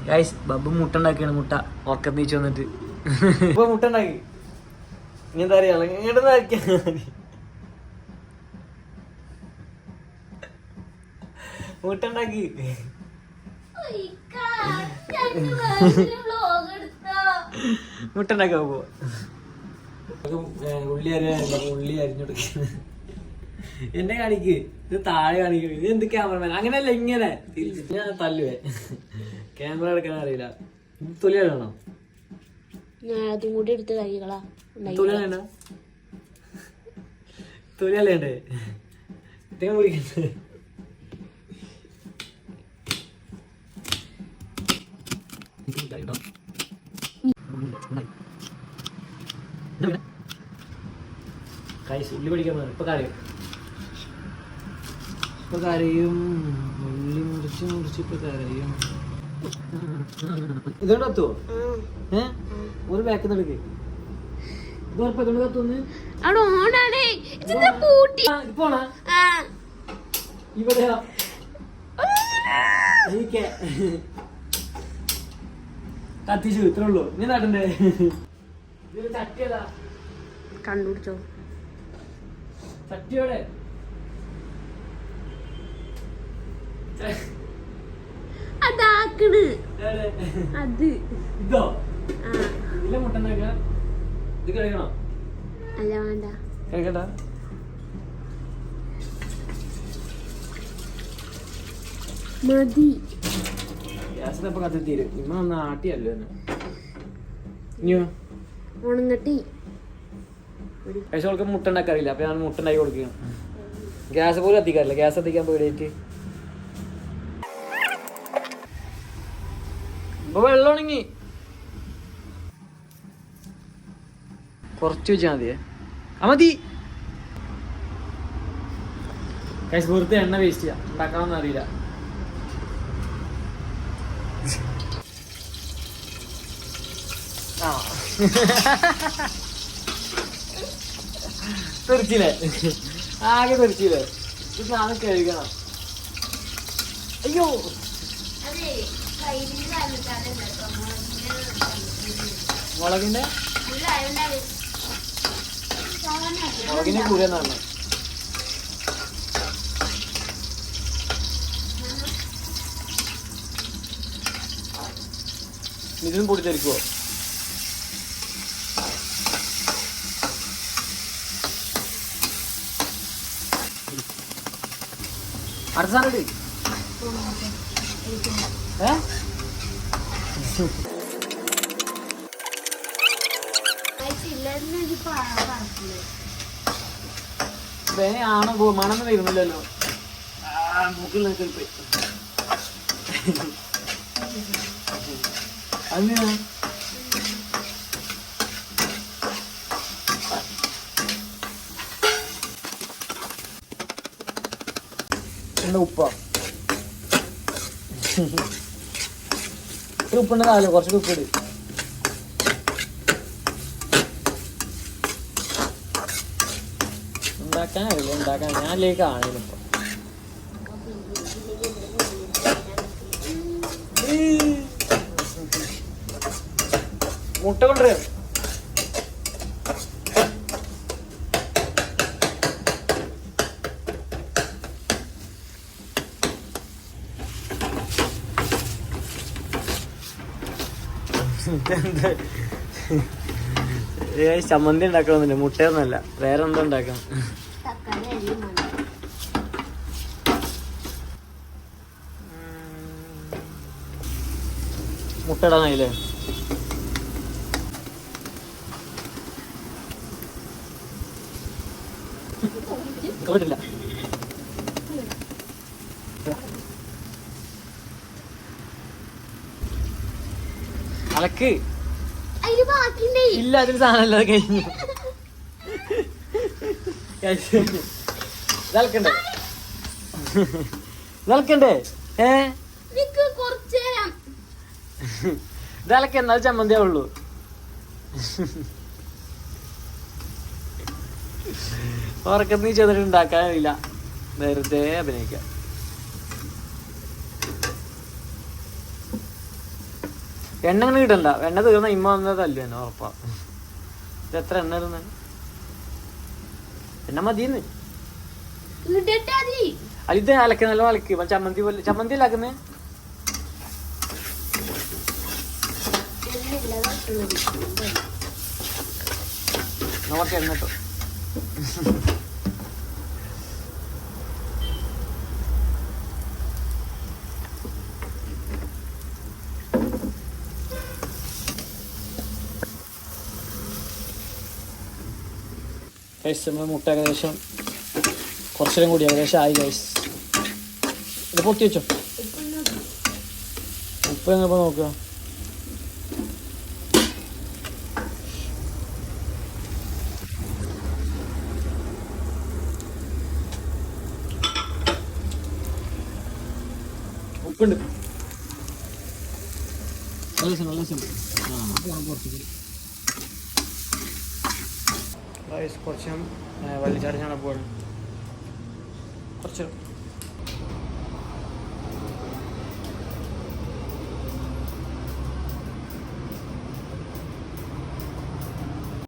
Guys ബബ്ബു മുട്ട ഉണ്ടാക്കിയാണ്. മുട്ട ഉറക്കം നീച്ച് വന്നിട്ട് ഇപ്പൊ മുട്ട ഉണ്ടാക്കി. ഇനി എന്താ അറിയാ ഇങ്ങോട്ട് മുട്ട ഉണ്ടാക്കി. മുട്ട ഉണ്ടാക്കാൻ പോ. ഉള്ളി അരിഞ്ഞെടുക്കുന്നത് എന്നെ കാണിക്ക്. ഇത് താഴെ കാണിക്കും. ഇത് എന്ത് ക്യാമറമാൻ? അങ്ങനെയല്ല, ഇങ്ങനെ ഞാൻ തല്ലുവേ. ക്യാമറ എടുക്കാൻ അറിയില്ല. തൊലി വേണോ? അതും കൂടി എടുത്ത് കഴികളാ. തൊലി വേണ്ട, തൊലി അല്ലേണ്ടേ. ഇതേം കുടിക്കണ്ടേ? ഉള്ളി പിടിക്കാൻ ഇപ്പൊ കരയും. ഇപ്പൊ കരയും. ഉള്ളി മുറിച്ച് ഇപ്പൊ കരയും. ഇതുകൊണ്ട് കത്തുവോ? ഒരു ബാക്കിൽ നിന്ന് എടുക്ക്. ഇത് ഉറപ്പ് ഇതുകൊണ്ട് കത്തുന്ന് പോണ ഇവിടെയാ. കത്തിച്ചു ഇത്രേ ഉള്ളൂ. നീ നാട്ടണ്ടേ? ചട്ടിയതാ കണ്ടുപിടിച്ചോ. ചട്ടിയോടെ അതാക്കണ് അത് ഇതോ ഇല്ല മുട്ട ഇത് കഴിക്കണോ? അല്ല വേണ്ട, കഴിക്കണ്ട. മതി. ഗ്യാസിനപ്പൊ കത്തി തീരും. ഇമ്മ ഒന്ന് ആട്ടിയല്ലോ ഇനിയോ ഉണങ്ങട്ടി. പക്ഷെ അവൾക്ക് മുട്ട ഉണ്ടാക്കാറില്ല. അപ്പൊ ഞാൻ മുട്ട ഉണ്ടാക്കി കൊടുക്കണം. ഗ്യാസ് പോലും കത്തിക്കാറില്ല. ഗ്യാസ് കത്തിക്കാൻ പേടിയിട്ട് ഇപ്പൊ വെള്ളം ഉണങ്ങി. കുറച്ച് വെച്ചാൽ മതിയേ. മതി. കഴിച്ച് വെറുതെ എണ്ണ വേസ്റ്റ് ചെയ്യാം. ഉണ്ടാക്കണമെന്ന് അറിയില്ല. തെറിച്ചില്ലേ? ആകെ തെറിച്ചില്ലേ? ഇത് സാധനം കഴുകണം. അയ്യോ മുളകിന്റെ കുരെന്നാണ്. ഇതിനും പൊടി തെറിക്കുവോ? അടുത്ത സാധനം ആണോ? മണന്ന് വരുന്നില്ലല്ലോ. മൂക്കിൽ പോയി. അങ്ങനെ ഉപ്പാ ഉപ്പുണ്ടല്ലോ. കുറച്ച് ഉപ്പിട്. ഉണ്ടാക്കാനില്ല. ഉണ്ടാക്കാൻ ഞാനിലേക്ക് ആണെങ്കിലും ഇപ്പൊ മുട്ട കൊണ്ടുവരും. ചമ്മന്തി ഉണ്ടാക്കണമെന്നില്ല. മുട്ടയൊന്നുമല്ല, വേറെ എന്തോ ഉണ്ടാക്കണം. മുട്ട ഇടാനായില്ലേ? കേട്ടില്ല. അലക്ക് ഇല്ല. അതിന് സാധനമല്ല. കഴിഞ്ഞു. ഇതലക്കണ്ടേ? ഇതലക്കണ്ടേ? ഇതലക്ക എന്നാൽ ചമ്മന്തിയേ ഉള്ളൂ. ഉറക്കത്ത് നീ ചെന്നിട്ട് ഉണ്ടാക്കാനില്ല. വെറുതെ അഭിനയിക്കാം. എണ്ണ അങ്ങനെ കിട്ടണ്ട, എണ്ണ തീർന്ന ഇമ്മ വന്നത് തല്ലു തന്നെ ഉറപ്പാ. ഇത് എത്ര എണ്ണ ഇടുന്ന എണ്ണ മതിയെന്ന്. ഇത് അലക്ക് നല്ല അലക്ക് ചമ്മന്തി പോലെ. ചമ്മന്തി അല്ലാക്കുന്നേ കുറച്ച് എണ്ണ കേട്ടോ. നമ്മുടെ മുട്ട ഏകദേശം കുറച്ചേരം കൂടി ഏകദേശം ആയി ഗൈസ്. ഇത് പൊത്തി വെച്ചോ. ഉപ്പ് എങ്ങനെയപ്പോൾ നോക്കുക. ഉപ്പുണ്ട് നല്ല കുറച്ച് വള്ളിച്ചാടിച്ചാണ് പോകണം കുറച്ച്